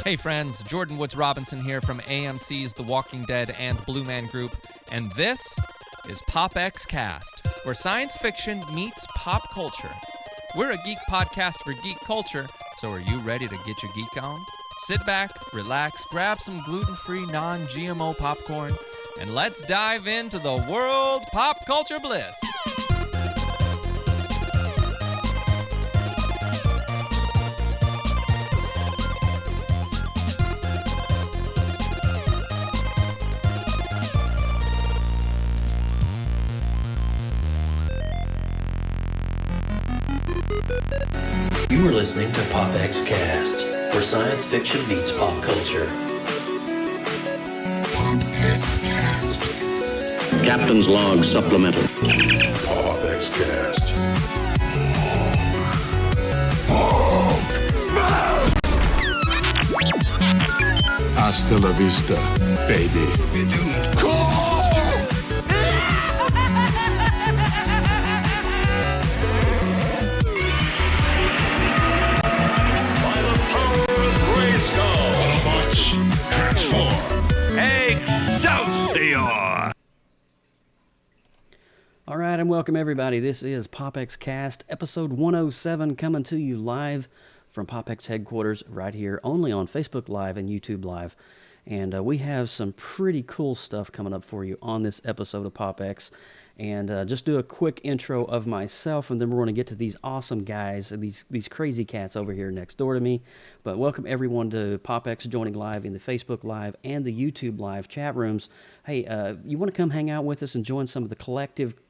Hey friends, Jordan Woods Robinson here from AMC's The Walking Dead and Blue Man Group, and this is PopXcast, where science fiction meets pop culture. We're a geek podcast for geek culture, so are you ready to get your geek on? Sit back, relax, grab some gluten-free, non-GMO popcorn, and let's dive into the world pop culture bliss. You are listening to PopXcast, where science fiction meets pop culture. Captain's Log Supplemental. PopXcast. Hasta la vista, baby. All right, and welcome everybody. This is PopXcast, episode 107, coming to you live from PopX headquarters right here, only on Facebook Live and YouTube Live. And we have some pretty cool stuff coming up for you on this episode of PopX. And just do a quick intro of myself, and then we're going to get to these awesome guys, these crazy cats over here next door to me. But welcome everyone to PopX joining live in the Facebook Live and the YouTube Live chat rooms. Hey, you want to come hang out with us and join some of the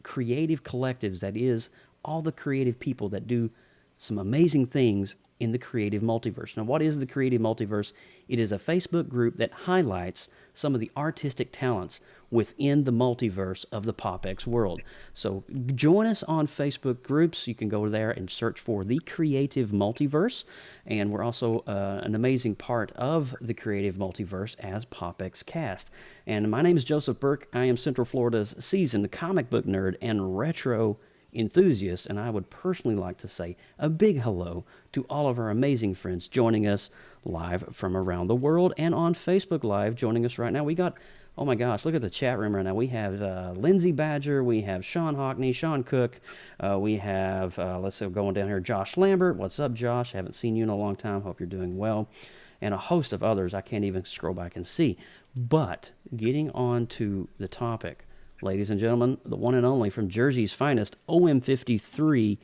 creative collectives that is all the creative people that do some amazing things in the creative multiverse. Now, what is the creative multiverse? It is a Facebook group that highlights some of the artistic talents within the multiverse of the PopX world. So join us on Facebook groups. You can go there and search for the Creative Multiverse. And we're also an amazing part of the Creative Multiverse as PopXcast. And my name is Joseph Burke. I am Central Florida's seasoned comic book nerd and retro enthusiast, and I would personally like to say a big hello to all of our amazing friends joining us live from around the world and on Facebook Live joining us right now. We got, oh my gosh, look at the chat room right now. We have Lindsay Badger, we have Sean Hockney, Sean Cook, we have, let's see, going down here, Josh Lambert. What's up, Josh? Haven't seen you in a long time. Hope you're doing well. And a host of others I can't even scroll back and see. But getting on to the topic, ladies and gentlemen, the one and only from Jersey's finest, ÖM-53.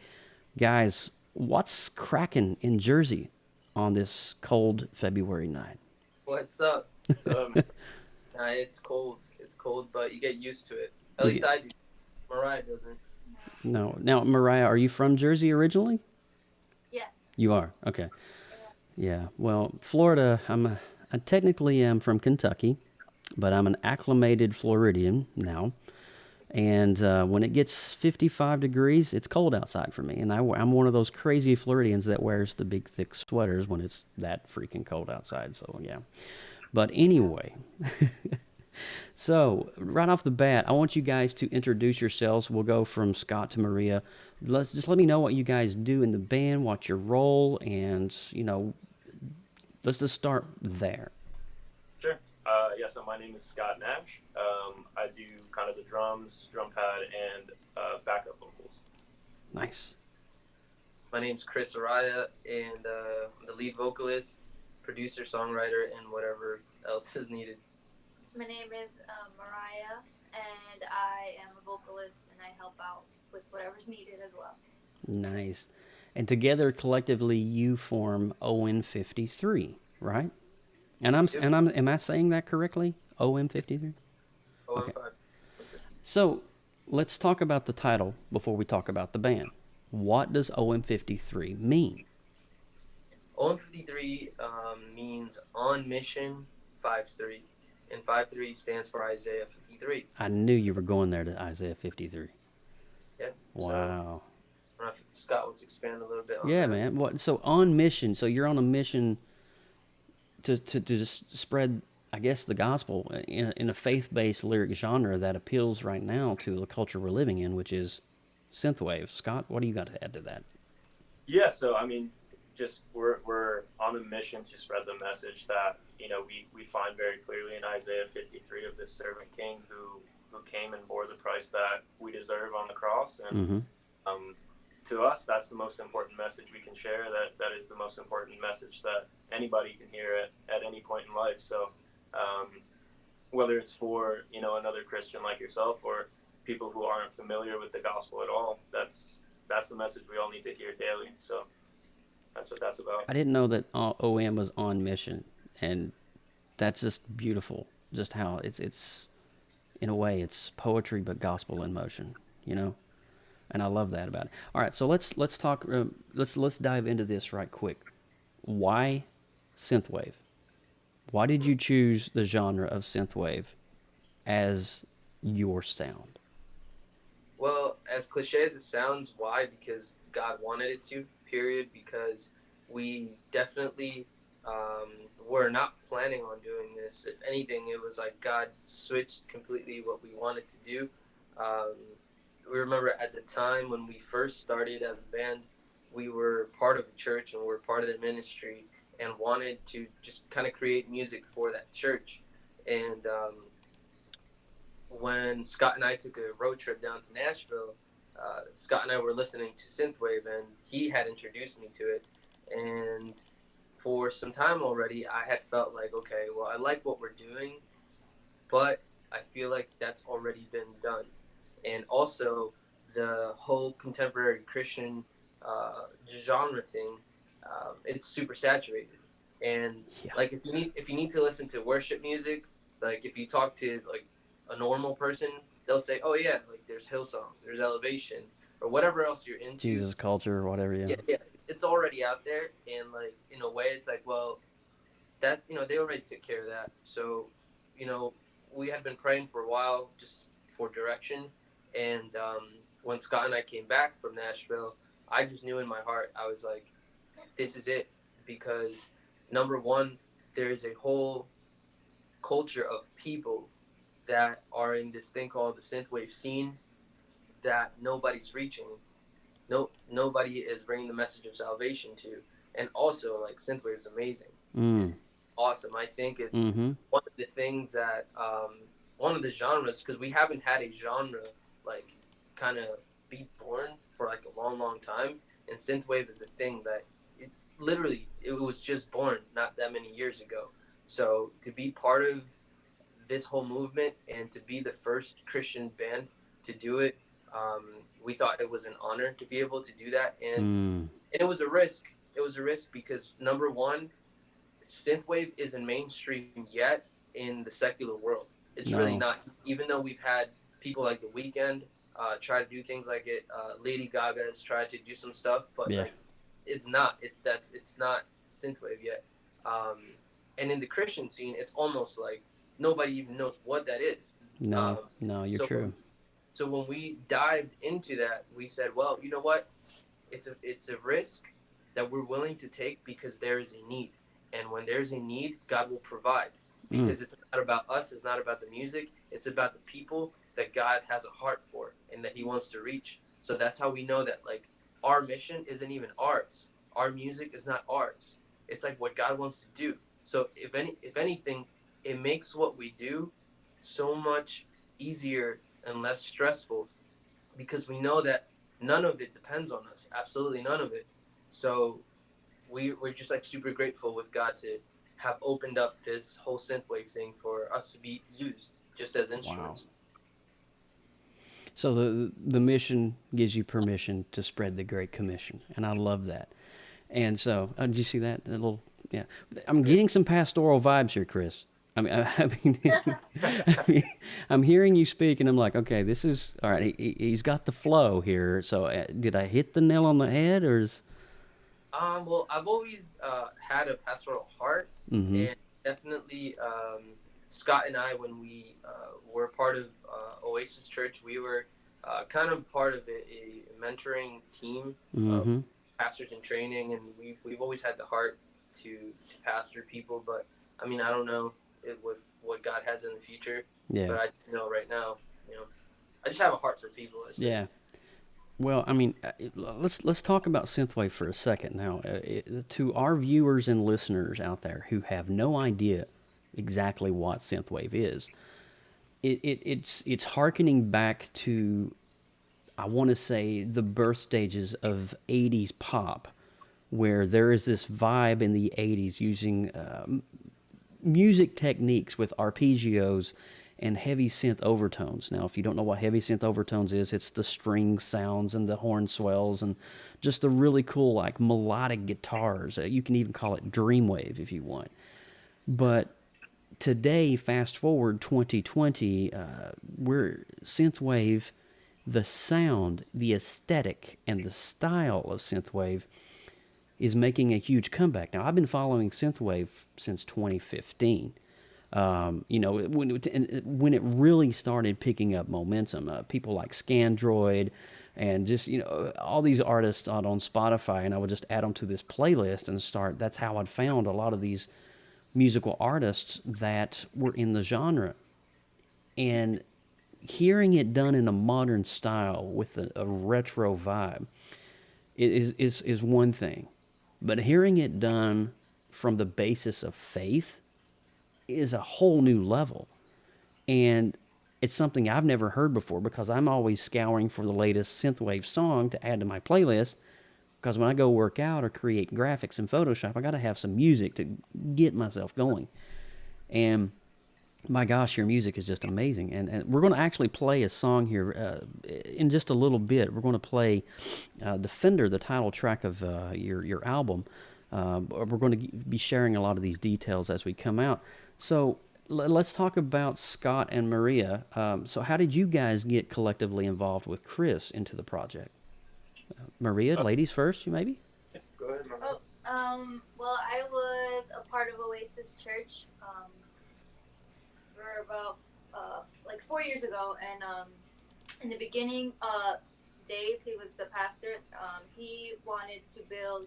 Guys, what's cracking in Jersey on this cold February night? What's up? So, it's cold. It's cold, but you get used to it. At least I do. Mariah doesn't. No. Now, Mariah, are you from Jersey originally? Yes. You are? Okay. Yeah. Well, Florida, I technically am from Kentucky, but I'm an acclimated Floridian now. And when it gets 55 degrees, it's cold outside for me. And I'm one of those crazy Floridians that wears the big, thick sweaters when it's that freaking cold outside. So, yeah. But anyway, so right off the bat, I want you guys to introduce yourselves. We'll go from Scott to Maria. Let me know what you guys do in the band, what's your role, and, let's just start there. Sure. So my name is Scott Nash. I do kind of the drums, drum pad, and backup vocals. Nice. My name's Chris Araya, and I'm the lead vocalist, producer, songwriter, and whatever else is needed. My name is Mariah, and I am a vocalist, and I help out with whatever's needed as well. Nice. And together, collectively, you form ÖM-53, right? And am I saying that correctly? ÖM-53? Okay. So let's talk about the title before we talk about the band. What does ÖM-53 mean? ÖM-53 means On Mission 53, and 53 stands for Isaiah 53. I knew you were going there to Isaiah 53. Yeah. Wow. So, I don't know if Scott wants to expand a little bit on yeah, that. man. What? So on mission. So you're on a mission to just spread, I guess, the gospel in a faith-based lyric genre that appeals right now to the culture we're living in, which is Synthwave. Scott, what do you got to add to that? Yeah, so I mean, just we're on a mission to spread the message that, you know, we find very clearly in Isaiah 53 of this servant king who came and bore the price that we deserve on the cross. And to us, that's the most important message we can share. That is the most important message that anybody can hear at any point in life. So whether it's for, you know, another Christian like yourself or people who aren't familiar with the gospel at all, that's the message we all need to hear daily. So that's what that's about. I didn't know that OM was on mission, and that's just beautiful. Just how it's in a way it's poetry but gospel in motion, you know, and I love that about it. All right, so let's talk. Let's dive into this right quick. Why synthwave? Why did you choose the genre of synthwave as your sound? Well, as cliche as it sounds, why? Because God wanted it to, period. Because we definitely were not planning on doing this. If anything, it was like God switched completely what we wanted to do. We remember at the time when we first started as a band, we were part of a church and we were part of the ministry and wanted to just kind of create music for that church. And when Scott and I took a road trip down to Nashville, Scott and I were listening to Synthwave, and he had introduced me to it. And for some time already, I had felt like, okay, well, I like what we're doing, but I feel like that's already been done. And also, the whole contemporary Christian genre thing, it's super saturated. And like, if you need to listen to worship music, like if you talk to like a normal person, they'll say, oh yeah, like there's Hillsong, there's Elevation, or whatever else you're into. Jesus culture or whatever. Yeah, it's already out there. And like, in a way, it's like, well, that, you know, they already took care of that. So, you know, we had been praying for a while just for direction. And when Scott and I came back from Nashville, I just knew in my heart, I was like, this is it. Because number one, there's a whole culture of people that are in this thing called the synthwave scene that nobody's reaching. Nobody is bringing the message of salvation to. And also, like, synthwave is amazing. Awesome. I think it's one of the things that one of the genres, because we haven't had a genre like kind of be born for like a long time, and synthwave is a thing that it was just born not that many years ago. So to be part of this whole movement and to be the first Christian band to do it, we thought it was an honor to be able to do that. And it was a risk. It was a risk because, number one, synthwave isn't mainstream yet in the secular world. It's really not. Even though we've had people like The Weeknd try to do things like it, Lady Gaga has tried to do some stuff, but like, it's not. It's not synthwave yet. And in the Christian scene, it's almost like nobody even knows what that is. No, you're true. So when we dived into that, we said, well, you know what? It's a risk that we're willing to take because there is a need. And when there's a need, God will provide. Because it's not about us, it's not about the music, it's about the people that God has a heart for and that he wants to reach. So that's how we know that, like, our mission isn't even ours. Our music is not ours. It's like what God wants to do. So if anything, it makes what we do so much easier and less stressful because we know that none of it depends on us. Absolutely none of it. So we're just like super grateful with God to have opened up this whole synthwave thing for us to be used just as instruments. Wow. So the mission gives you permission to spread the Great Commission, and I love that. And so, did you see that? Yeah. I'm getting some pastoral vibes here, Chris. I'm hearing you speak, and I'm like, okay, this is all right. He's got the flow here. So, did I hit the nail on the head, or is? Well, I've always had a pastoral heart, and definitely Scott and I, when we were part of Oasis Church, we were kind of part of a mentoring team of pastors in training, and we've always had the heart to pastor people. But I mean, I don't know with what God has in the future. Yeah. But I know right now, I just have a heart for people. Yeah. Well, I mean, let's talk about synthwave for a second now. To our viewers and listeners out there who have no idea exactly what synthwave is, it's hearkening back to, I want to say, the birth stages of '80s pop, where there is this vibe in the '80s using music techniques with arpeggios and heavy synth overtones. Now, if you don't know what heavy synth overtones is, it's the string sounds and the horn swells and just the really cool, like, melodic guitars. You can even call it dreamwave if you want. But today, fast forward 2020, we're synthwave, the sound, the aesthetic, and the style of synthwave is making a huge comeback. Now, I've been following synthwave since 2015. When it really started picking up momentum, people like Scandroid and just, all these artists on Spotify, and I would just add them to this playlist and start. That's how I'd found a lot of these musical artists that were in the genre. And hearing it done in a modern style with a retro vibe is one thing. But hearing it done from the basis of faith is a whole new level. And it's something I've never heard before, because I'm always scouring for the latest synthwave song to add to my playlist, because when I go work out or create graphics in Photoshop, I got to have some music to get myself going. And my gosh, your music is just amazing. And we're going to actually play a song here in just a little bit. We're going to play Defender, the title track of your album. We're going to be sharing a lot of these details as we come out. So let's talk about Scott and Maria. So how did you guys get collectively involved with Chris into the project? Maria, ladies first, you maybe? Yeah, go ahead, Maria. Well, I was a part of Oasis Church for about 4 years ago, and in the beginning, Dave, he was the pastor. He wanted to build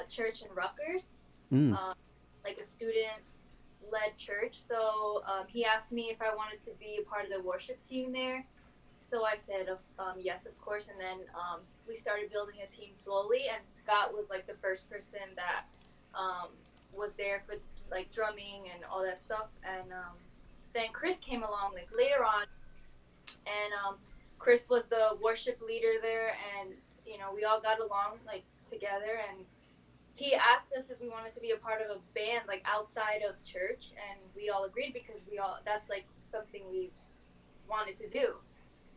church in Rutgers, like a student-led church. So he asked me if I wanted to be a part of the worship team there. So I said yes, of course. And then we started building a team slowly. And Scott was like the first person that was there for like drumming and all that stuff. And then Chris came along like later on, and Chris was the worship leader there, and we all got along like together. And he asked us if we wanted to be a part of a band like outside of church, and we all agreed, because that's like something we wanted to do.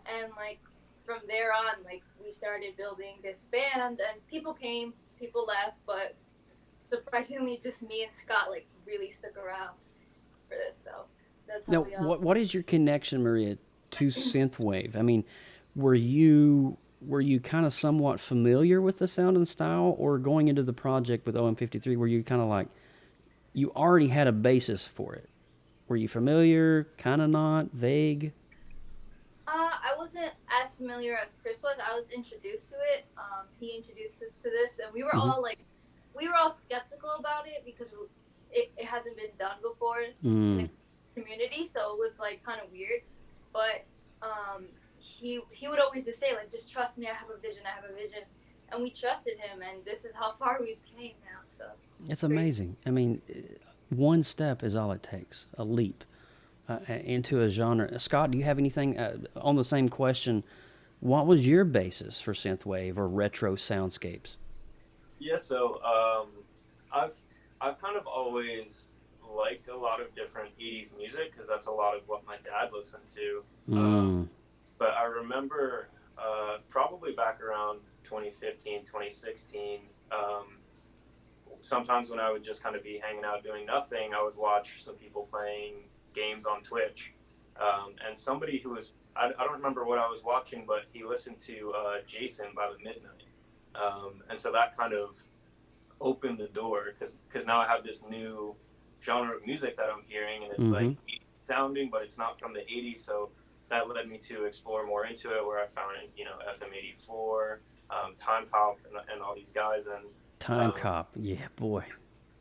And like from there on, like we started building this band, and people came, people left, but surprisingly just me and Scott like really stuck around for this. So that's how we all... What is your connection, Maria, to synthwave? I mean, were you kind of somewhat familiar with the sound and style, or going into the project with ÖM-53, were you kind of like, you already had a basis for it? Were you familiar, kind of not, vague? I wasn't as familiar as Chris was. I was introduced to it. He introduced us to this, and we were all skeptical about it, because it hasn't been done before in the community, so it was like kind of weird. But he would always just say, like, just trust me, I have a vision, and we trusted him, and this is how far we've came now. So it's amazing. I mean, one step is all it takes, a leap into a genre. Scott, do you have anything on the same question? What was your basis for synthwave or retro soundscapes? Yeah, so I've kind of always liked a lot of different 80s music, because that's a lot of what my dad listened to. But I remember probably back around 2015, 2016, sometimes when I would just kind of be hanging out doing nothing, I would watch some people playing games on Twitch. And somebody who was, I don't remember what I was watching, but he listened to Jason by the Midnight. And so that kind of opened the door, because now I have this new genre of music that I'm hearing, and it's like sounding, but it's not from the 80s. So that led me to explore more into it, where I found, FM-84, Time Cop, and all these guys. And Time Cop, yeah, boy,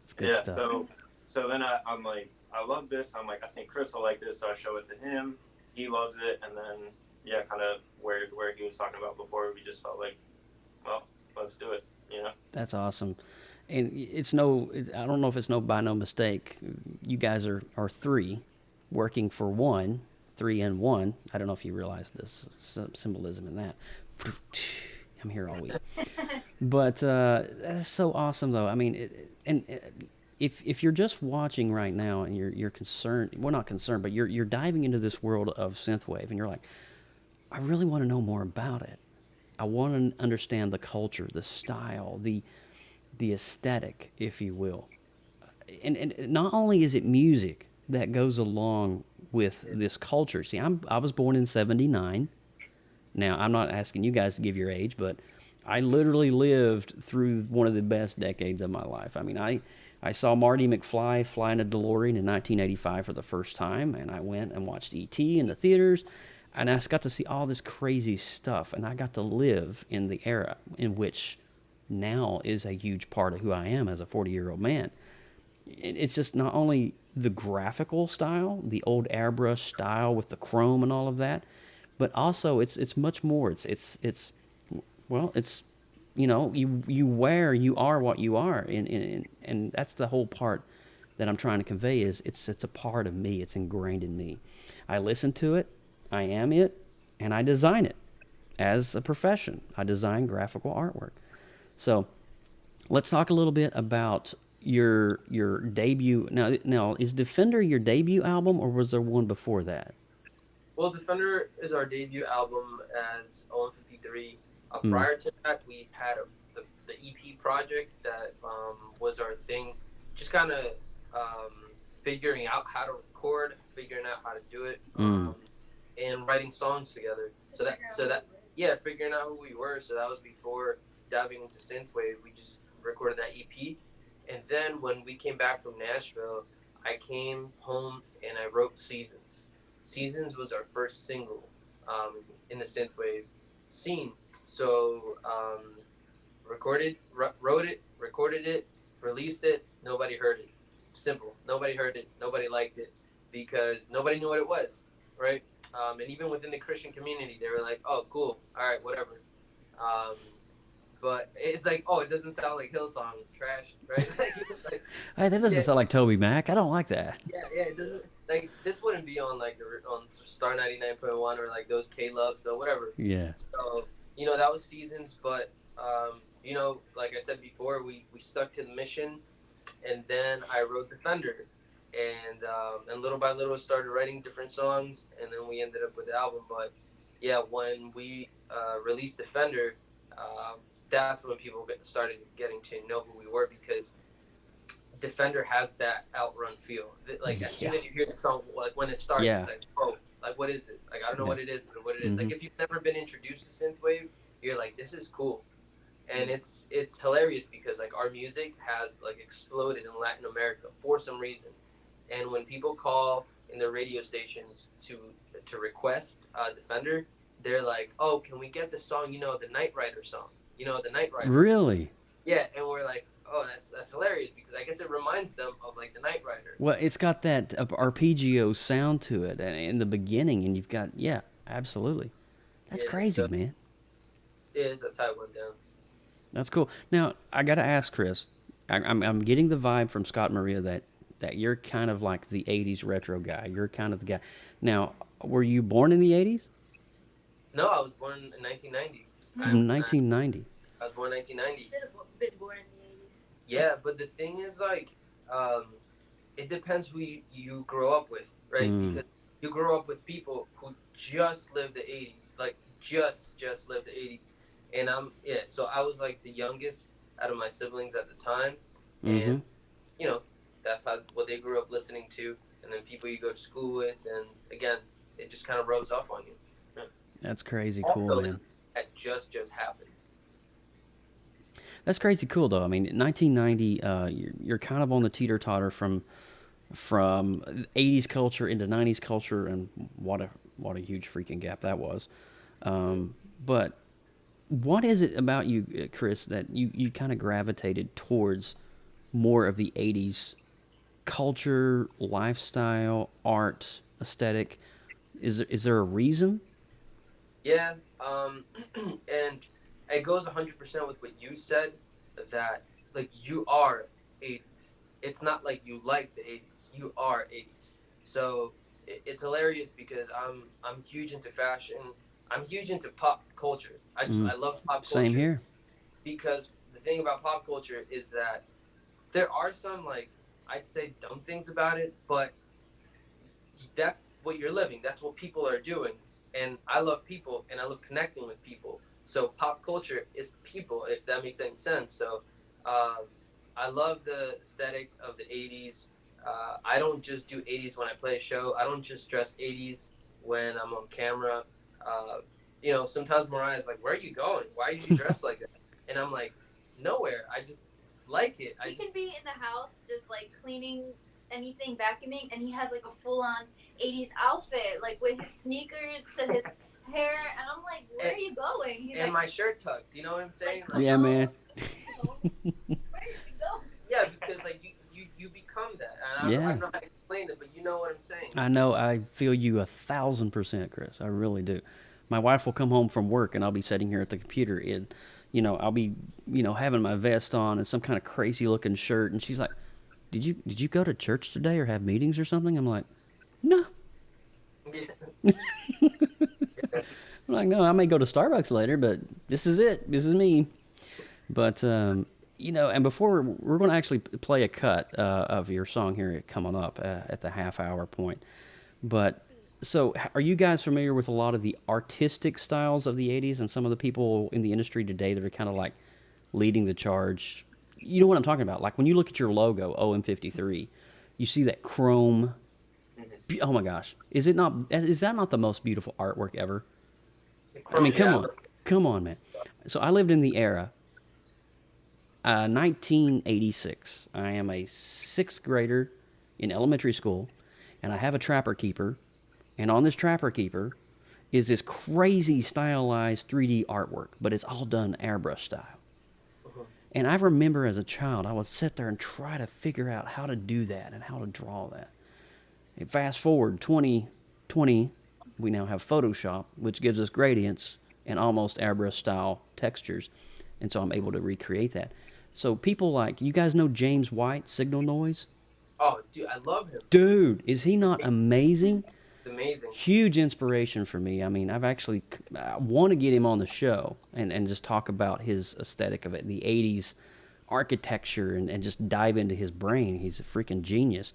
it's good stuff. So then I'm like, I love this. I'm like, I think Chris will like this, so I show it to him. He loves it, and then yeah, kind of where he was talking about before, we just felt like, well, let's do it, you know? That's awesome. And I don't know if it's by no mistake. You guys are three working for one, 3 in 1. I don't know if you realize this symbolism in that. I'm here all week. But that's so awesome, though. I mean, if you're just watching right now and you're concerned, well, not concerned, but you're diving into this world of synthwave, and you're like, I really want to know more about it. I want to understand the culture, the style, the aesthetic, if you will. And not only is it music that goes along with this culture. See, I was born in '79. Now, I'm not asking you guys to give your age, but I literally lived through one of the best decades of my life. I mean, I saw Marty McFly fly in a DeLorean in 1985 for the first time, and I went and watched E.T. in the theaters, and I got to see all this crazy stuff, and I got to live in the era in which now is a huge part of who I am as a 40-year-old man. It's just not only the graphical style, the old airbrush style with the chrome and all of that, but also it's much more. It's you know, you are what you are, and that's the whole part that I'm trying to convey. Is it's a part of me. It's ingrained in me. I listen to it, I am it, and I design it as a profession. I design graphical artwork. So let's talk a little bit about your debut. Now is Defender your debut album, or was there one before that? Well, Defender is our debut album as ÖM-53. Prior to that, we had the EP project that was our thing, just kind of figuring out how to record, figuring out how to do it, and writing songs together. So that figuring out who we were. So that was before diving into Synthwave. We just recorded that EP, and then when we came back from Nashville, I came home and I wrote Seasons. Seasons was our first single in the Synthwave scene. So wrote it, recorded it, released it. Nobody heard it. Simple. Nobody heard it. Nobody liked it because nobody knew what it was, right? And even within the Christian community, they were like, "Oh, cool. All right, whatever." But it's like, "Oh, it doesn't sound like Hillsong. Trash, right?" Like, hey, that doesn't sound like Toby Mac. I don't like that. Yeah, it doesn't. Like, this wouldn't be on on Star 99.1 or like those K-Love, so whatever. Yeah. So, you know, that was Seasons, but you know, like I said before, we stuck to the mission, and then I wrote Defender, and little by little started writing different songs, and then we ended up with the album. But yeah, when we released Defender, that's when people started getting to know who we were, because Defender has that outrun feel. Like, as soon as you hear the song, like when it starts, it's like, oh, like, what is this? Like, I don't know what it is, but what it is. Like, if you've never been introduced to Synthwave, you're like, this is cool. And it's hilarious because, like, our music has, like, exploded in Latin America for some reason. And when people call in their radio stations to request Defender, they're like, oh, can we get the song, you know, the Knight Rider song? You know, the Knight Rider. Really? Yeah, and we're like, oh, that's hilarious, because I guess it reminds them of, like, the Knight Rider. Well, it's got that arpeggio sound to it in the beginning, and you've got, absolutely. That's crazy, man. It is. That's how it went down. That's cool. Now, I got to ask, Chris, I'm getting the vibe from Scott Maria that you're kind of like the 80s retro guy. You're kind of the guy. Now, were you born in the 80s? No, I was born in 1990. 1990. I was born in 1990. Should have been born in the 80s. Yeah, but the thing is, like, it depends who you grow up with, right? Because you grow up with people who just lived the 80s, like, just lived the 80s. And so I was, like, the youngest out of my siblings at the time. And, you know, that's what they grew up listening to. And then people you go to school with. And, again, it just kind of rubs off on you. That's crazy cool, Also, man. That just happened. That's crazy cool, though. I mean, 1990, you're kind of on the teeter-totter from 80s culture into 90s culture, and what a huge freaking gap that was. But what is it about you, Chris, that you kind of gravitated towards more of the 80s culture, lifestyle, art, aesthetic? Is there a reason? Yeah, and it goes 100% with what you said, that like you are 80s. It's not like you like the 80s. You are 80s. So it's hilarious because I'm huge into fashion. I'm huge into pop culture. Mm. I love pop Same culture here. because the thing about pop culture is that there are some, like, I'd say dumb things about it, but that's what you're living. That's what people are doing. And I love people and I love connecting with people. So pop culture is people, if that makes any sense. So um, I love the aesthetic of the 80s. I don't just do 80s when I play a show. I don't just dress 80s when I'm on camera. Uh, sometimes Mariah's like, "Where are you going? Why are you dressed like that?" And I'm like, "Nowhere. I just like it." He can be in the house just like cleaning anything, vacuuming, and he has like a full-on 80s outfit, like with his sneakers to his hair, and I'm like, where are you going? He's and like, my shirt tucked. You know what I'm saying? Like, Yeah, man. where did we go? Yeah, because like you become that. And Yeah. I don't know how to explain it, but you know what I'm saying. I know. I feel you 1,000%, Chris. I really do. My wife will come home from work and I'll be sitting here at the computer and, I'll be, having my vest on and some kind of crazy looking shirt. And she's like, did you go to church today or have meetings or something? I'm like, no. Yeah. I'm like, no, I may go to Starbucks later, but this is it. This is me. But, and before we're going to actually play a cut of your song here coming up at the half-hour point. But so are you guys familiar with a lot of the artistic styles of the 80s and some of the people in the industry today that are kind of like leading the charge? You know what I'm talking about? Like when you look at your logo, ÖM-53, you see that chrome. Oh my gosh. Is that not the most beautiful artwork ever? I mean, come on, man. So I lived in the era, 1986. I am a sixth grader in elementary school, and I have a trapper keeper, and on this trapper keeper is this crazy stylized 3D artwork, but it's all done airbrush style. And I remember as a child, I would sit there and try to figure out how to do that and how to draw that. And fast forward 2020, we now have Photoshop, which gives us gradients and almost airbrush style textures. And so I'm able to recreate that. So people like, you guys know James White, Signal Noise? Oh, dude, I love him. Dude, is he not amazing? It's amazing. Huge inspiration for me. I mean, I want to get him on the show and just talk about his aesthetic of it, the 80s architecture, and just dive into his brain. He's a freaking genius.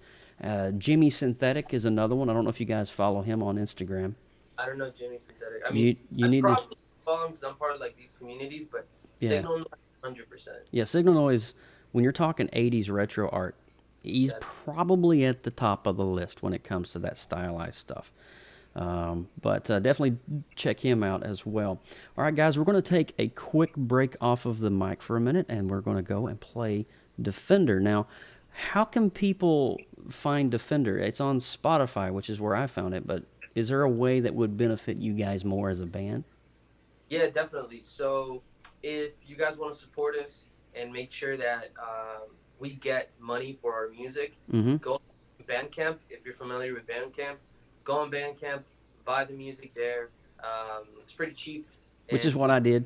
Jimmy Synthetic is another one. I don't know if you guys follow him on Instagram. I don't know Jimmy Synthetic. I mean, you need to follow him because I'm part of like these communities, but Yeah. Signal 100%. Yeah, Signal Noise, when you're talking 80s retro art, he's probably at the top of the list when it comes to that stylized stuff. But definitely check him out as well. All right, guys, we're going to take a quick break off of the mic for a minute, and we're going to go and play Defender. Now, how can people find Defender? It's on Spotify, which is where I found it, but is there a way that would benefit you guys more as a band? Yeah, definitely. So if you guys want to support us and make sure that we get money for our music, go on Bandcamp. If you're familiar with Bandcamp, go on Bandcamp, buy the music there. It's pretty cheap. Which is what I did.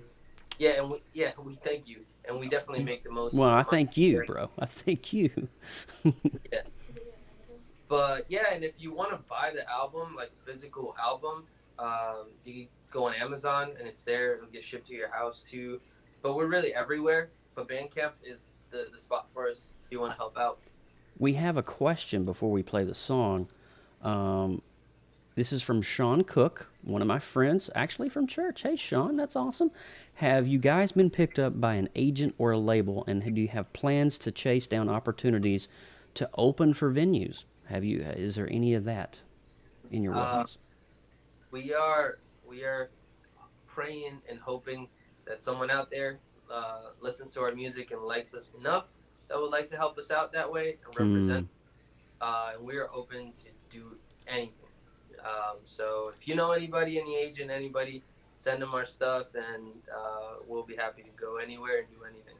Yeah, and we thank you. And we definitely make the most. Well, I thank you, bro. I thank you. Yeah. But yeah, and if you want to buy the album, like physical album, you can go on Amazon and it's there. It'll get shipped to your house too. But we're really everywhere. But Bandcamp is the spot for us if you want to help out. We have a question before we play the song. This is from Sean Cook, one of my friends, actually from church. Hey, Sean, that's awesome. Have you guys been picked up by an agent or a label, and do you have plans to chase down opportunities to open for venues? Is there any of that in your works? We are praying and hoping that someone out there listens to our music and likes us enough that would like to help us out that way and represent. And we are open to do anything. So if you know anybody, any agent, anybody, send them our stuff, and we'll be happy to go anywhere and do anything.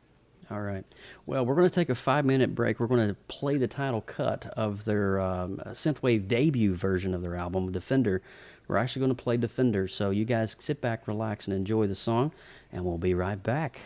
All right. Well, we're going to take a 5-minute break. We're going to play the title cut of their Synthwave debut version of their album, Defender. We're actually going to play Defender, so you guys sit back, relax, and enjoy the song, and we'll be right back.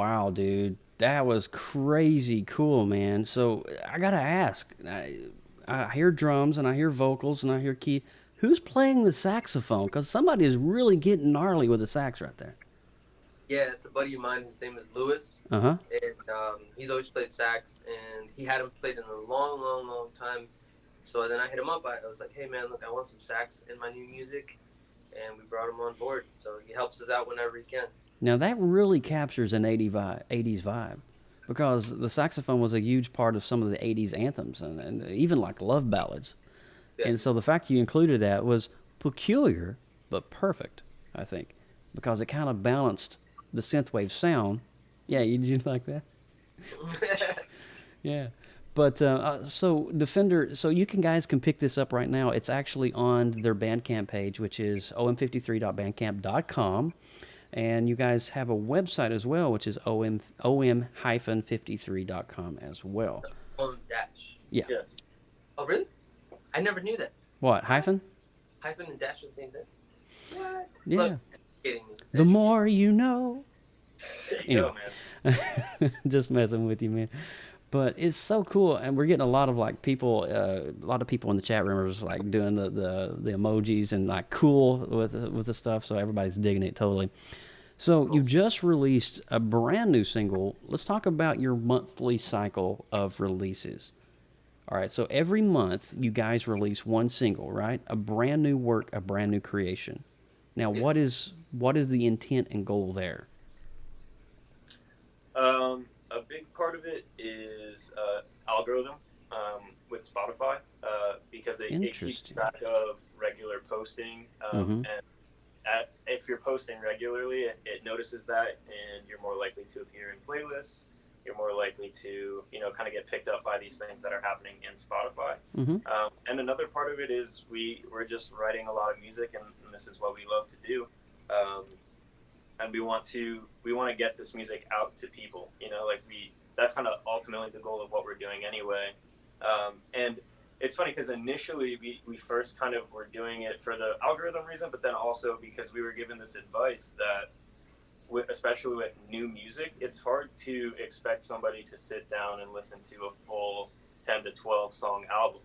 Wow, dude. That was crazy cool, man. So I gotta ask. I hear drums and I hear vocals and I hear key. Who's playing the saxophone? Because somebody is really getting gnarly with the sax right there. Yeah, it's a buddy of mine. His name is Lewis. Uh-huh. And he's always played sax, and he hadn't played in a long, long, long time. So then I hit him up. I was like, hey, man, look, I want some sax in my new music. And we brought him on board. So he helps us out whenever he can. Now, that really captures an 80s vibe because the saxophone was a huge part of some of the 80s anthems and even like love ballads. Yeah. And so the fact you included that was peculiar but perfect, I think, because it kind of balanced the synthwave sound. Yeah, did you like that? Yeah. But so Defender, so you guys can pick this up right now. It's actually on their Bandcamp page, which is ÖM53.bandcamp.com. And you guys have a website as well, which is ÖM-53.com as well. Dash. Yeah. Yes. Oh, really? I never knew that. What, hyphen? Hyphen and dash are the same thing? What? Yeah. Look, kidding me. The more you know. Anyway. Man. Just messing with you, man. But it's so cool, and we're getting a lot of like people, a lot of people in the chat room are just like doing the emojis and like cool with the stuff. So everybody's digging it totally. So you just released a brand new single. Let's talk about your monthly cycle of releases. All right, so every month you guys release one single, right? A brand new work, a brand new creation. Now, Yes. what is the intent and goal there? A big part of it is algorithm with Spotify because it keeps track of regular posting. And if you're posting regularly, it notices that, and you're more likely to appear in playlists. You're more likely to, kind of get picked up by these things that are happening in Spotify. And another part of it is we're just writing a lot of music, and this is what we love to do. And we want to get this music out to people, that's kind of ultimately the goal of what we're doing anyway. And it's funny because initially we first kind of were doing it for the algorithm reason, but then also because we were given this advice that especially with new music, it's hard to expect somebody to sit down and listen to a full 10 to 12 song album.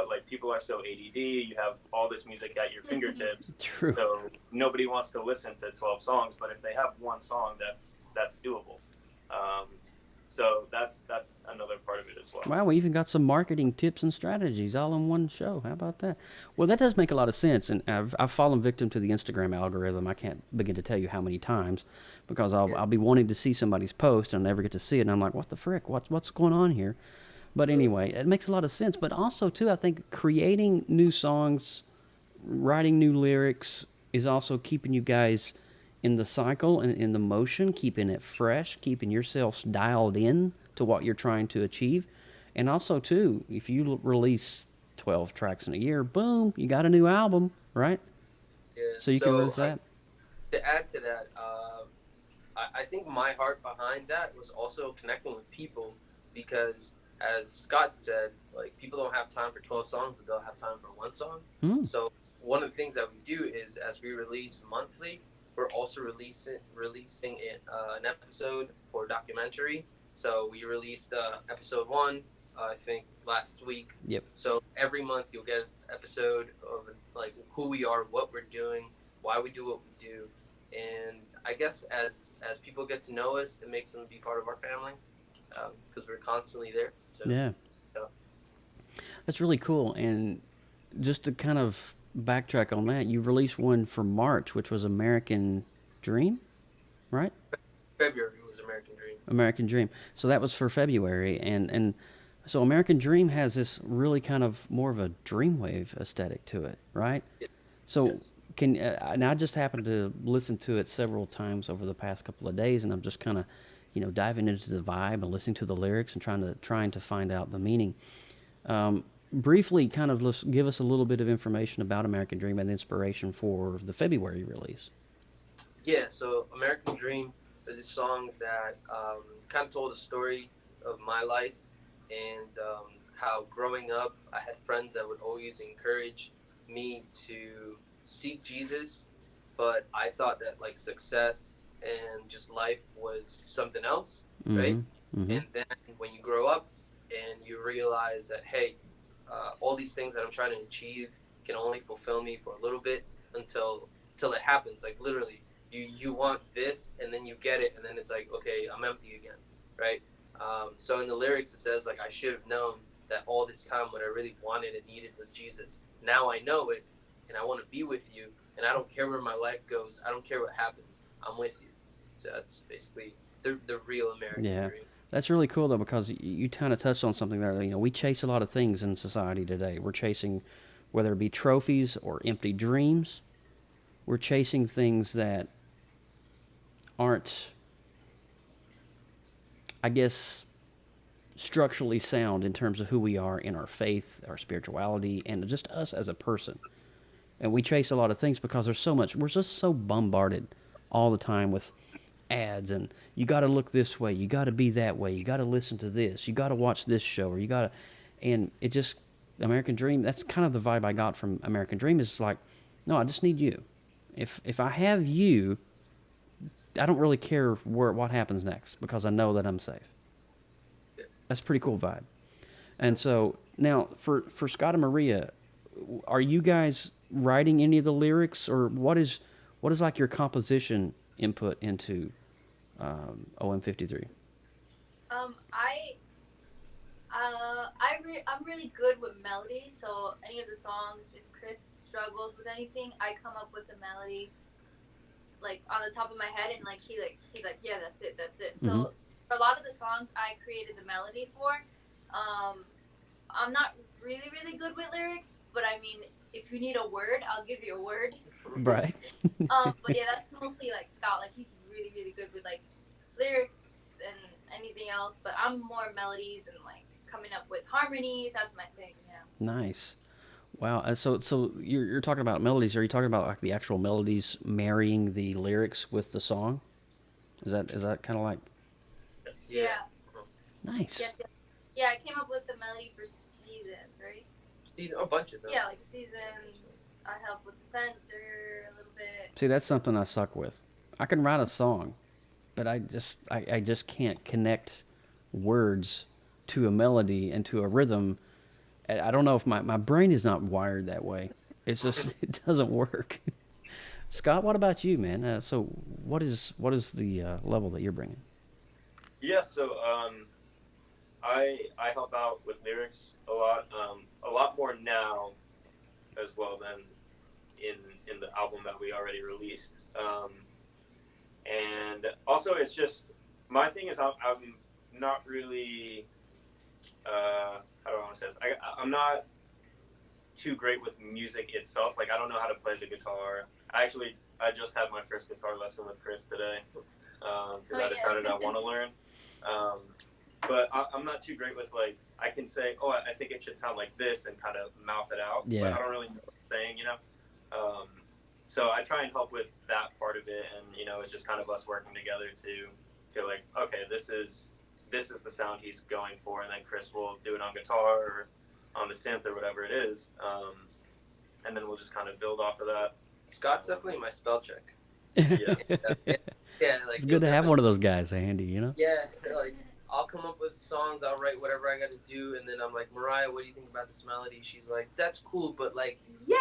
Like, people are so ADD, you have all this music at your fingertips. True. So nobody wants to listen to 12 songs, but if they have one song, that's doable. So that's another part of it as well. Wow, we even got some marketing tips and strategies all in one show. How about that? Well, that does make a lot of sense, and I've fallen victim to the Instagram algorithm. I can't begin to tell you how many times, because I'll be wanting to see somebody's post and I never get to see it, and I'm like, what the frick? What's going on here? But anyway, it makes a lot of sense. But also, too, I think creating new songs, writing new lyrics is also keeping you guys in the cycle and in the motion, keeping it fresh, keeping yourselves dialed in to what you're trying to achieve. And also, too, if you release 12 tracks in a year, boom, you got a new album, right? Yeah. So you can release that. To add to that, I think my heart behind that was also connecting with people, because as Scott said, like, people don't have time for 12 songs, but they'll have time for one song. So one of the things that we do is, as we release monthly, we're also releasing an episode for documentary. So we released episode 1, I think, last week. Yep. So every month you'll get an episode of, like, who we are, what we're doing, why we do what we do. And I guess as people get to know us, it makes them be part of our family, because we're constantly there. So, yeah. That's really cool. And just to kind of backtrack on that, you released one for March, which was American Dream, right? February was American Dream. American Dream. So that was for February. And so American Dream has this really kind of more of a dreamwave aesthetic to it, right? So Yes. and I just happened to listen to it several times over the past couple of days, and I'm just kind of, diving into the vibe and listening to the lyrics and trying to find out the meaning. Briefly, kind of give us a little bit of information about American Dream and the inspiration for the February release. Yeah, so American Dream is a song that kind of told a story of my life, and how growing up I had friends that would always encourage me to seek Jesus, but I thought that, like, success and just life was something else, Mm-hmm. right? Mm-hmm. And then when you grow up and you realize that, hey, all these things that I'm trying to achieve can only fulfill me for a little bit until it happens. Like literally, you want this, and then you get it, and then it's like, okay, I'm empty again, right? So in the lyrics, it says like, I should have known that all this time what I really wanted and needed was Jesus. Now I know it, and I want to be with you, and I don't care where my life goes. I don't care what happens. I'm with you. So that's basically the real American dream. That's really cool, though, because you kind of touched on something there. You know, we chase a lot of things in society today. We're chasing, whether it be trophies or empty dreams, we're chasing things that aren't, I guess, structurally sound in terms of who we are in our faith, our spirituality, and just us as a person. And we chase a lot of things because there's so much. We're just so bombarded all the time with ads, and you got to look this way, you got to be that way, you got to listen to this, you got to watch this show, or you got to, and it just, American Dream, that's kind of the vibe I got from American Dream, is like, no, I just need you. If I have you, I don't really care what happens next, because I know that I'm safe. That's a pretty cool vibe. And so now for Scott and Maria, are you guys writing any of the lyrics, or what is like your composition input into ÖM-53? I'm really good with melody, so any of the songs, if Chris struggles with anything, I come up with the melody like on the top of my head, and like he's like, yeah, that's it. So for a lot of the songs I created the melody for. I'm not really good with lyrics, but I mean, if you need a word, I'll give you a word. Right. But yeah, that's mostly like Scott. Like he's really good with like lyrics and anything else. But I'm more melodies and like coming up with harmonies. That's my thing. Yeah. Nice. Wow. So you're talking about melodies. Are you talking about like the actual melodies marrying the lyrics with the song? Is that kind of like? Yeah. Nice. Yes. Yeah, I came up with the melody for Seasons, right? A bunch of them. Yeah, like Seasons. I helped with Fender a little bit. See, that's something I suck with. I can write a song, but I just can't connect words to a melody and to a rhythm. I don't know if my brain is not wired that way. It's just, it doesn't work. Scott, what about you, man? So what is the level that you're bringing? Yeah, so I help out with lyrics a lot more now as well than in the album that we already released. And also, it's just, my thing is I'm not really, how do I want to say this? I'm not too great with music itself. Like, I don't know how to play the guitar. I just had my first guitar lesson with Chris today because I decided I want to learn. But I'm not too great with, like, I can say, oh, I think it should sound like this and kind of mouth it out. Yeah. But I don't really know what I'm saying, you know? So I try and help with that part of it, and, you know, it's just kind of us working together to feel like, okay, this is the sound he's going for, and then Chris will do it on guitar or on the synth or whatever it is, and then we'll just kind of build off of that. Scott's definitely my spell check. Yeah. Yeah, like, it's good to have one of those guys handy, you know? Yeah, like, I'll come up with songs, I'll write whatever I got to do, and then I'm like, Mariah, what do you think about this melody? She's like, that's cool, but like, yeah!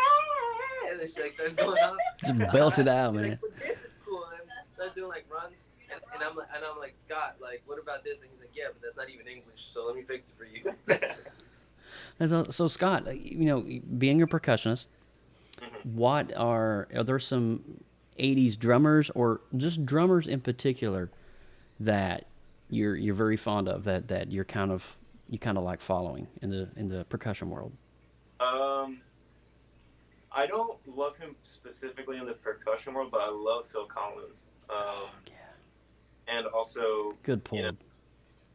And then she like starts going up. Just belt it out, man. Like, well, this is cool, and start doing like runs, and I'm like, Scott, like, what about this? And he's like, yeah, but that's not even English, so let me fix it for you. So Scott, you know, being a percussionist, what are there some 80s drummers or just drummers in particular that you're very fond of, that you kind of like following in the percussion world? I don't love him specifically in the percussion world, but I love Phil Collins. And also, good pull. You know,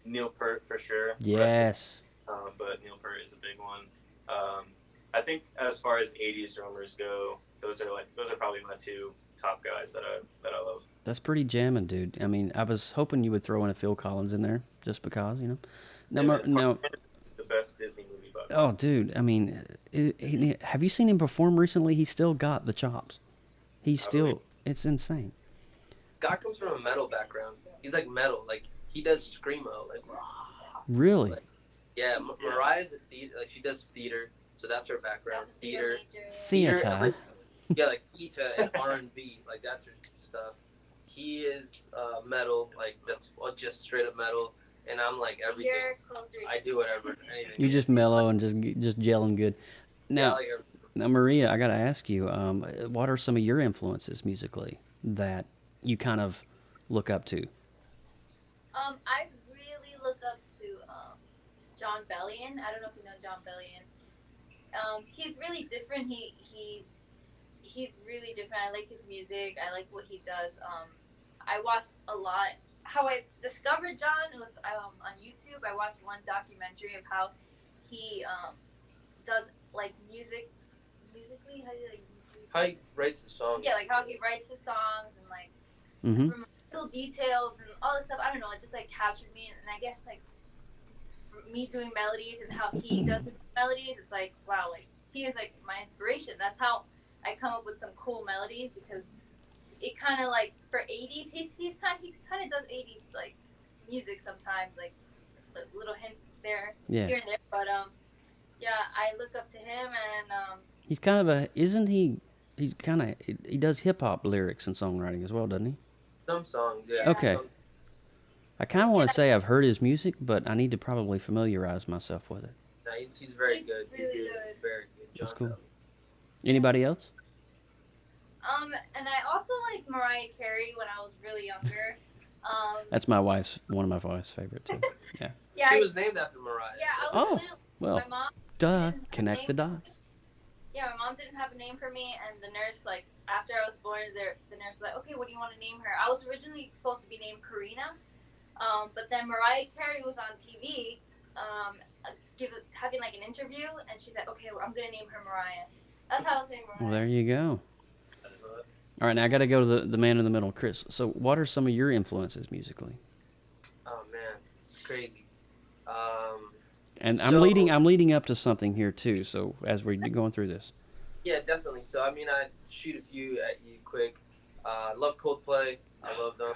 Neil Peart for sure. Yes. But Neil Peart is a big one. I think as far as 80s drummers go, those are probably my two top guys that I love. That's pretty jamming, dude. I mean, I was hoping you would throw in a Phil Collins in there just because, you know. No. It's the best Disney movie, by the way. Oh, dude. I mean, have you seen him perform recently? He's still got the chops. It's insane. Scott comes from a metal background. He's like metal, like he does screamo, like Really? like, yeah. Mariah's a theater, like she does theater, so that's her background. That's a Theater, Theater. like, yeah, like theater and R&B, like that's her stuff. He is metal, like that's just straight up metal, and I'm like everything. You're close to I do whatever, anything. You're just mellow and just gelling good. yeah, Now, like everything. now, Maria, I got to ask you, what are some of your influences musically that you kind of look up to? I really look up to John Bellion. I don't know if you know John Bellion. He's really different. He's really different. I like his music. I like what he does. I watched a lot. How I discovered John was on YouTube. I watched one documentary of how he does like musically. How do you like music? How he writes the songs. Yeah, like how he writes his songs and like from little details and all this stuff. I don't know. It just like captured me, and I guess like for me doing melodies and how he does his melodies, it's like wow, like he is like my inspiration. That's how I come up with some cool melodies because it kind of like for 80s, he kind of does 80s like music sometimes, like little hints there, here and there. But yeah, I look up to him, and he's kind of isn't he? He's kind of he does hip hop lyrics and songwriting as well, doesn't he? Some songs, yeah. Okay. I kind of want to say I've heard his music, but I need to probably familiarize myself with it. No, he's very good. Really He's good. very good. John That's cool. Bellion. Anybody else? And I also like Mariah Carey when I was really younger. That's one of my wife's favorite too. Yeah. Yeah, She was named after Mariah. yeah, I was Oh, little. well, My mom duh. didn't Connect have the a name. dots. Yeah, my mom didn't have a name for me, and the nurse, like, after I was born, the nurse was like, okay, what do you want to name her? I was originally supposed to be named Karina, but then Mariah Carey was on TV, having like an interview, and she said, okay, well, I'm gonna name her Mariah. That's how I was saying Mariah. Well, there you go. All right, now I got to go to the man in the middle, Chris. So, what are some of your influences musically? Oh man, it's crazy. And So- I'm leading up to something here too. So, as we're going through this, Yeah, definitely. So I mean, I shoot a few at you quick. Love Coldplay. I love them.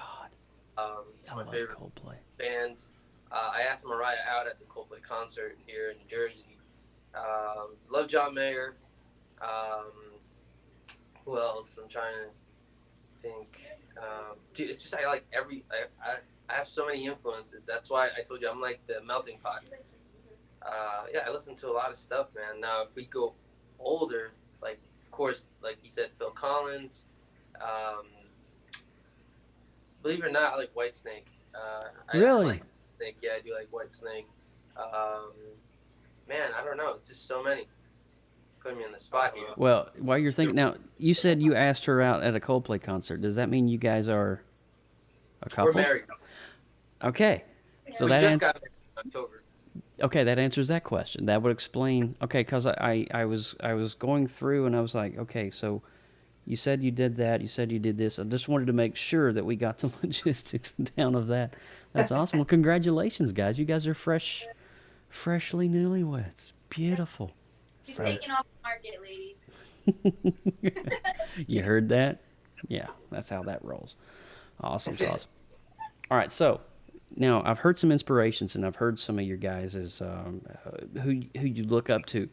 It's my favorite Coldplay. band. I asked Mariah out at the Coldplay concert here in New Jersey. Love John Mayer. Who else? I'm trying to think. Dude, it's just I like I have so many influences. That's why I told you I'm like the melting pot. Yeah, I listen to a lot of stuff, man. Now, if we go older, like of course, like you said, Phil Collins. Believe it or not, I like Whitesnake. Really? I like Snake. Yeah, I do like Whitesnake. Man, I don't know. It's just so many. Putting me on the spot here. Well, while you're thinking, now you said you asked her out at a Coldplay concert. Does that mean you guys are a couple? We're married. Okay, so We that just answers. got married in October. Okay, that answers that question. That would explain. Okay, because I was going through and I was like, okay, so you said you did that. You said you did this. I just wanted to make sure that we got the logistics down of that. That's awesome. Well, congratulations, guys. You guys are freshly newlyweds. Beautiful. She's taking off the market, ladies. You heard that? Yeah, that's how that rolls. Awesome sauce. All right, so now I've heard some inspirations and I've heard some of your guys is who you look up to.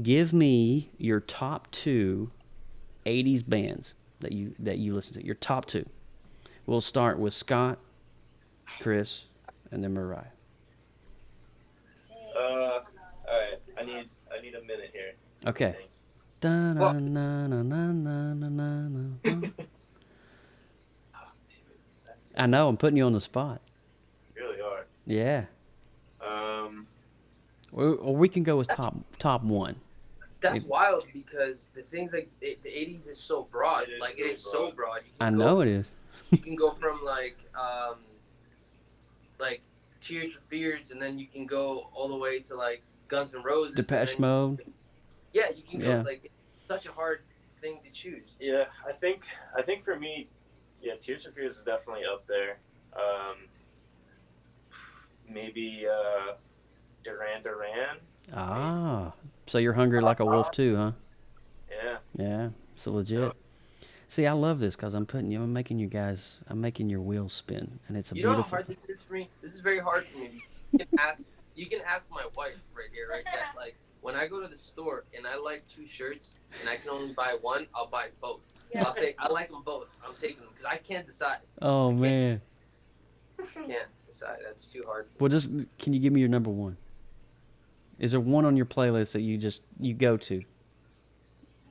Give me your top 2 '80s bands that you listen to. Your top 2. We'll start with Scott, Chris, and then Mariah. All right. I need a minute here. Okay. I know, I'm putting you on the spot. Really are. Yeah. Or we can go with top 1. That's wild because the things like the 80s is so broad. It is Like really it is so broad. You I can know go, it is. You can go from like Tears for Fears, and then you can go all the way to like Guns N' Roses. Depeche Mode. Yeah, you can go Yeah. like it's such a hard thing to choose. Yeah, I think for me, yeah, Tears for Fears is definitely up there. Maybe Duran Duran. Ah, so you're hungry like a wolf too, huh? Yeah. Yeah, so legit. See, I love this because I'm making your wheels spin, and it's a You know how beautiful. hard this is for me? This is very hard for me. You can ask my wife right here, right? That like when I go to the store and I like 2 shirts and I can only buy one, I'll buy both. Yeah. I'll say I like them both. I'm taking them because I can't decide. Oh man. I can't decide. That's too hard. Well, can you give me your number one? Is there one on your playlist that you go to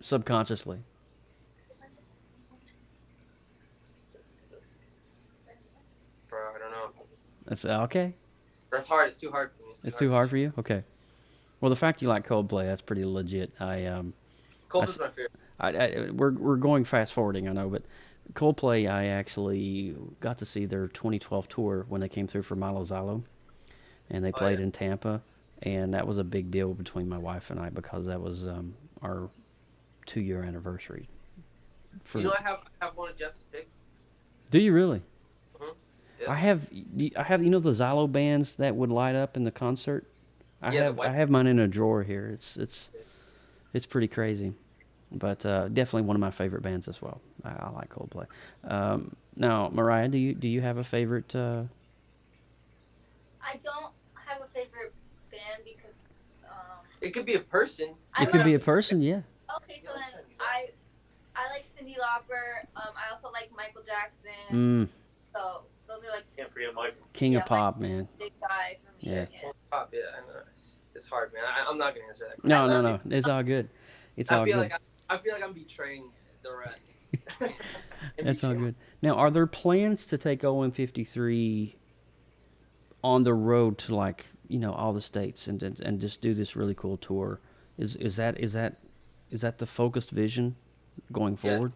subconsciously? Bro, I don't know. That's okay. That's hard. It's too hard for me. It's too hard for you. Okay. Well, the fact you like Coldplay, that's pretty legit. Coldplay's my favorite. We're going fast forwarding, I know, but Coldplay, I actually got to see their 2012 tour when they came through for Milo Zalo, and they played in Tampa, and that was a big deal between my wife and I because that was our 2-year anniversary. You know, I have one of Jeff's picks. Do you really? Yeah. I have the Zalo bands that would light up in the concert. I have mine in a drawer here. It's pretty crazy, but definitely one of my favorite bands as well. I like Coldplay. Now, Mariah, do you have a favorite? I don't have a favorite band because it could be a person. It could be a person, yeah. Okay, so then I like Cyndi Lauper. I also like Michael Jackson. So those are like Can't forget Michael. King of pop, man. Big guy for me. Yeah. Pop, yeah, I know. It's hard, man. I'm not gonna answer that. No. It's all good. It's all good. I feel like I'm betraying the rest. That's all good. Now, are there plans to take ØM-53 on the road to all the states and just do this really cool tour? Is that the focused vision going forward?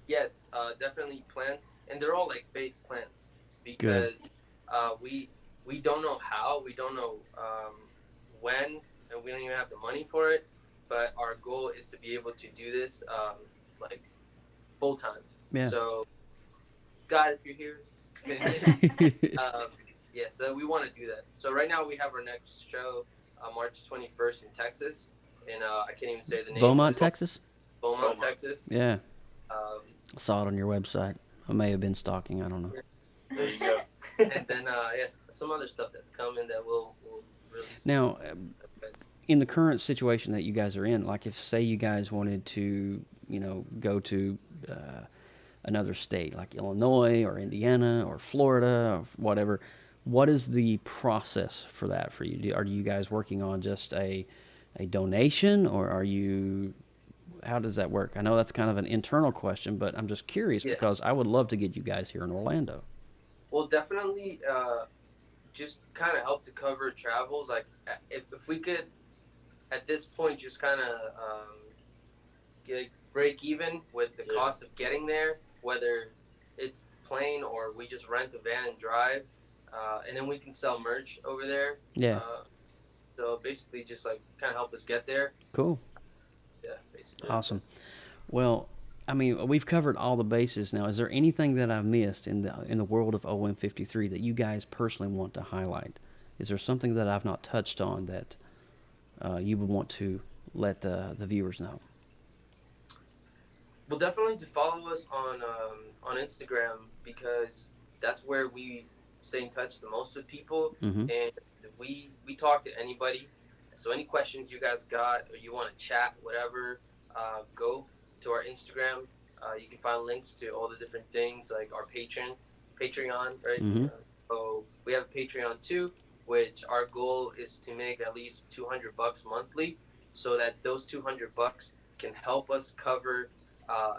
Yes, definitely plans, and they're all like faith plans because we don't know how, we don't know when, and we don't even have the money for it. But our goal is to be able to do this like full time. Yeah. So, God, if you're here, so we want to do that. So right now we have our next show March 21st in Texas, and I can't even say the name. Beaumont, Texas. Beaumont, Texas. Yeah. I saw it on your website. I may have been stalking. I don't know. There you go. And then some other stuff that's coming that we'll release. Now, in the current situation that you guys are in, like if say you guys wanted to, go to another state like Illinois or Indiana or Florida or whatever, what is the process for that for you? Are you guys working on just a donation, or how does that work? I know that's kind of an internal question, but I'm just curious because I would love to get you guys here in Orlando. Well, definitely just kind of help to cover travels. Like if we could, at this point, just kind of break even with the cost of getting there, whether it's plane or we just rent a van and drive, and then we can sell merch over there. Yeah. So basically just like kind of help us get there. Cool. Yeah, basically. Awesome. Well, I mean, we've covered all the bases now. Is there anything that I've missed in the world of ØM-53 that you guys personally want to highlight? Is there something that I've not touched on that you would want to let the viewers know? Well, definitely to follow us on Instagram, because that's where we stay in touch the most with people, and we talk to anybody. So any questions you guys got, or you want to chat, whatever, go to our Instagram. You can find links to all the different things, like our Patreon, right? So we have a Patreon too, which our goal is to make at least $200 monthly, so that those $200 can help us cover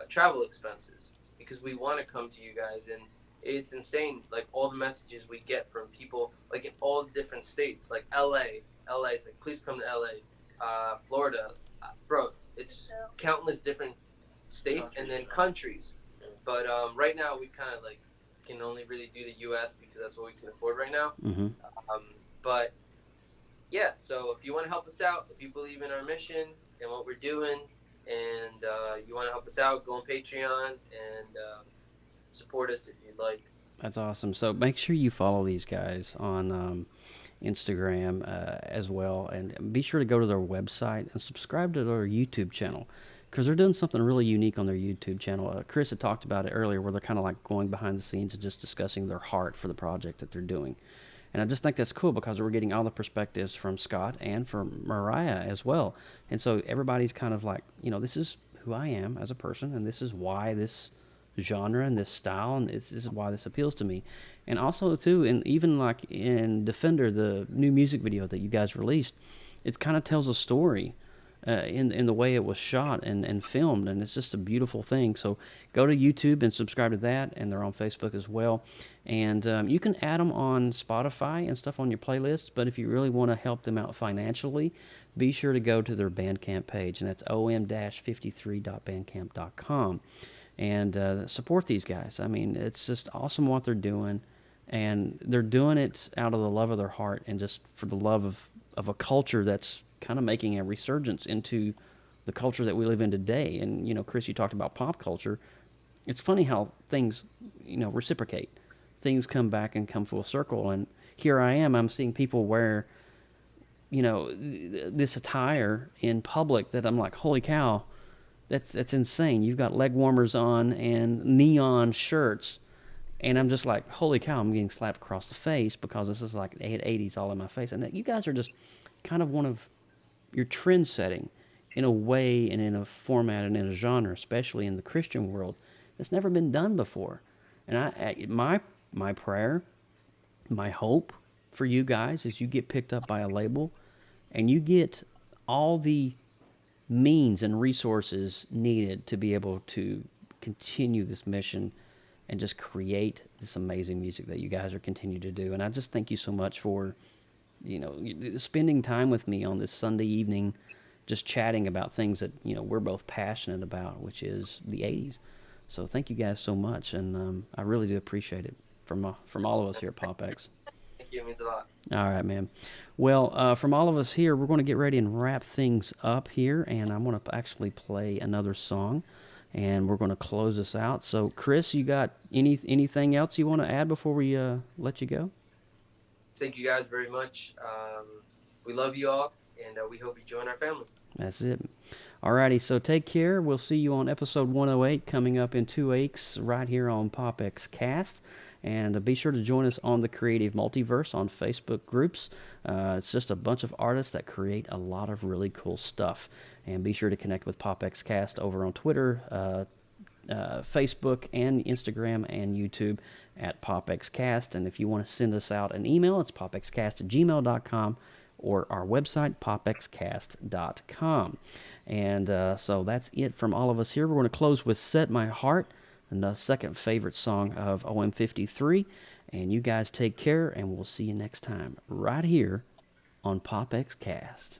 travel expenses, because we want to come to you guys. And it's insane, like all the messages we get from people like in all the different states, like LA is like, please come to LA. Florida, bro, it's just countless different states and then countries. But right now we kind of like can only really do the US because that's what we can afford right now. But yeah, so if you want to help us out, if you believe in our mission and what we're doing, and you want to help us out, go on Patreon and support us if you'd like. That's awesome. So make sure you follow these guys on Instagram as well, and be sure to go to their website and subscribe to their YouTube channel. because they're doing something really unique on their YouTube channel. Chris had talked about it earlier, where they're kind of like going behind the scenes and just discussing their heart for the project that they're doing. And I just think that's cool because we're getting all the perspectives from Scott and from Mariah as well. And so everybody's kind of like, this is who I am as a person, and this is why this genre and this style, and this is why this appeals to me. And also, too, and even like in Defender, the new music video that you guys released, it kind of tells a story in the way it was shot and filmed, and it's just a beautiful thing. So go to YouTube and subscribe to that, and they're on Facebook as well. And you can add them on Spotify and stuff on your playlists, but if you really want to help them out financially, be sure to go to their Bandcamp page, and that's om-53.bandcamp.com. And support these guys. I mean, it's just awesome what they're doing, and they're doing it out of the love of their heart and just for the love of a culture that's kind of making a resurgence into the culture that we live in today. And, Chris, you talked about pop culture. It's funny how things, reciprocate. Things come back and come full circle. And here I am, I'm seeing people wear, this attire in public that I'm like, holy cow, that's insane. You've got leg warmers on and neon shirts. And I'm just like, holy cow, I'm getting slapped across the face because this is like 80s all in my face. And that you guys are just kind of one of your trend setting in a way and in a format and in a genre, especially in the Christian world, that's never been done before. And my prayer, my hope for you guys is you get picked up by a label and you get all the means and resources needed to be able to continue this mission and just create this amazing music that you guys are continuing to do. And I just thank you so much for spending time with me on this Sunday evening, just chatting about things that, we're both passionate about, which is the 80s. So thank you guys so much, and I really do appreciate it from all of us here at PopX. Thank you. It means a lot. All right, man. Well, from all of us here, we're going to get ready and wrap things up here, and I'm going to actually play another song, and we're going to close this out. So, Chris, you got anything else you want to add before we let you go? Thank you guys very much. We love you all, and we hope you join our family. That's it. Alrighty, so take care. We'll see you on episode 108 coming up in 2 weeks right here on PopXcast. And be sure to join us on the Creative Multiverse on Facebook groups. It's just a bunch of artists that create a lot of really cool stuff. And be sure to connect with PopXcast over on Twitter, Facebook, and Instagram, and YouTube at PopXcast. And if you want to send us out an email, it's popxcast@gmail.com, or our website, popxcast.com. And so that's it from all of us here. We're going to close with Set My Heart, and the second favorite song of ÖM-53. And you guys take care, and we'll see you next time right here on PopXcast.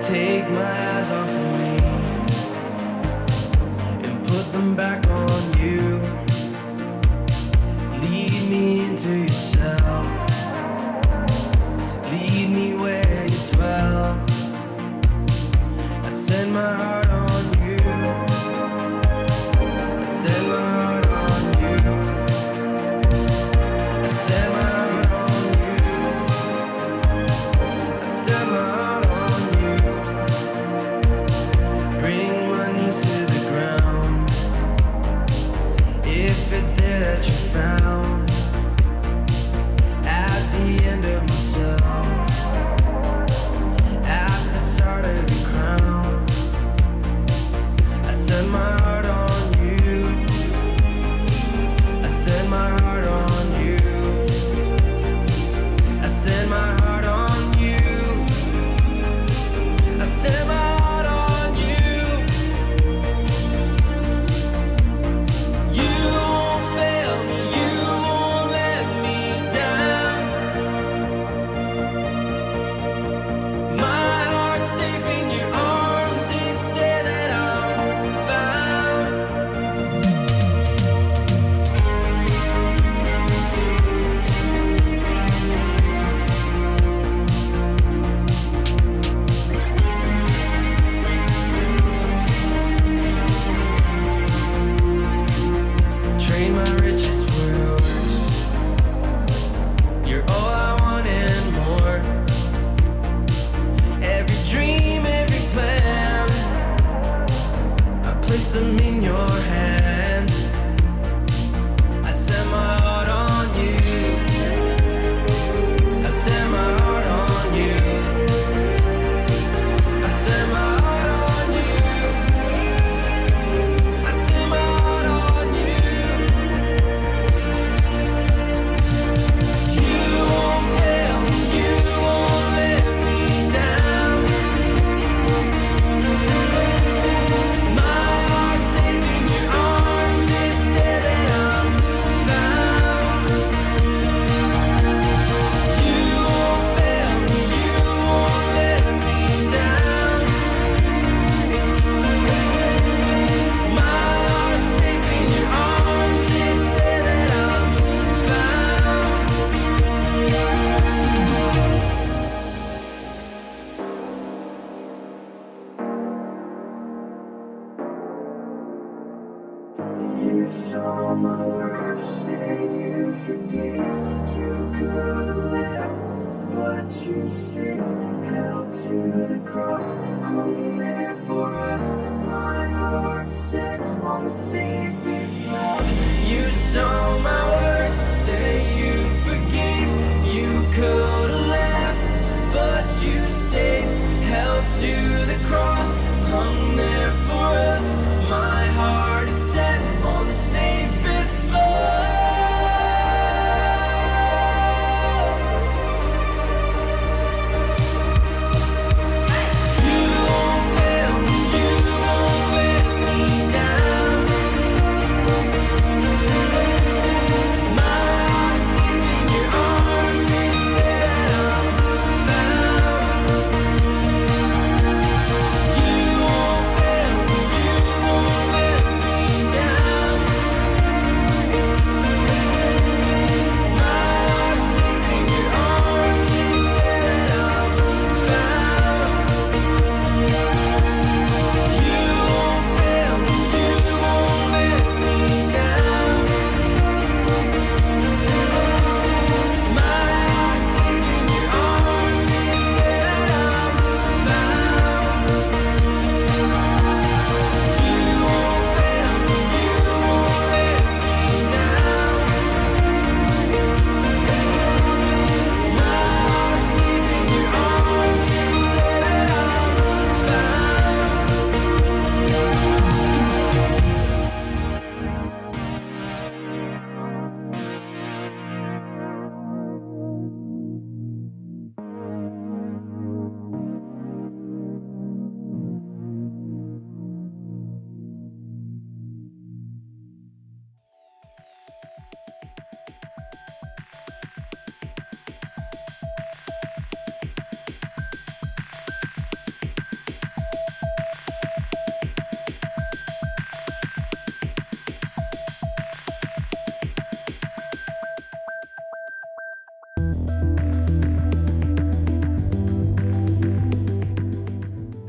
Take my eyes off of me and put them back on you. Lead me into yourself. Lead me where you dwell. I set my heart on you. I set my heart on you. I set my heart on you. I set my heart on you. Bring my knees to the ground. If it's there that you found at the end of myself, at the start of your crown, I set my heart on you. I set my heart on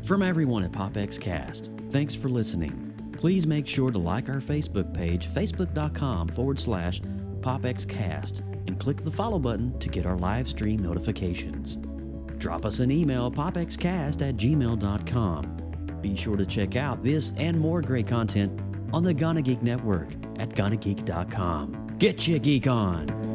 From everyone at PopXcast, thanks for listening. Please make sure to like our Facebook page, facebook.com/PopXcast, and click the follow button to get our live stream notifications. Drop us an email, popxcast@gmail.com. Be sure to check out this and more great content on the Gonna Geek Network at GonnaGeek.com. Get your geek on!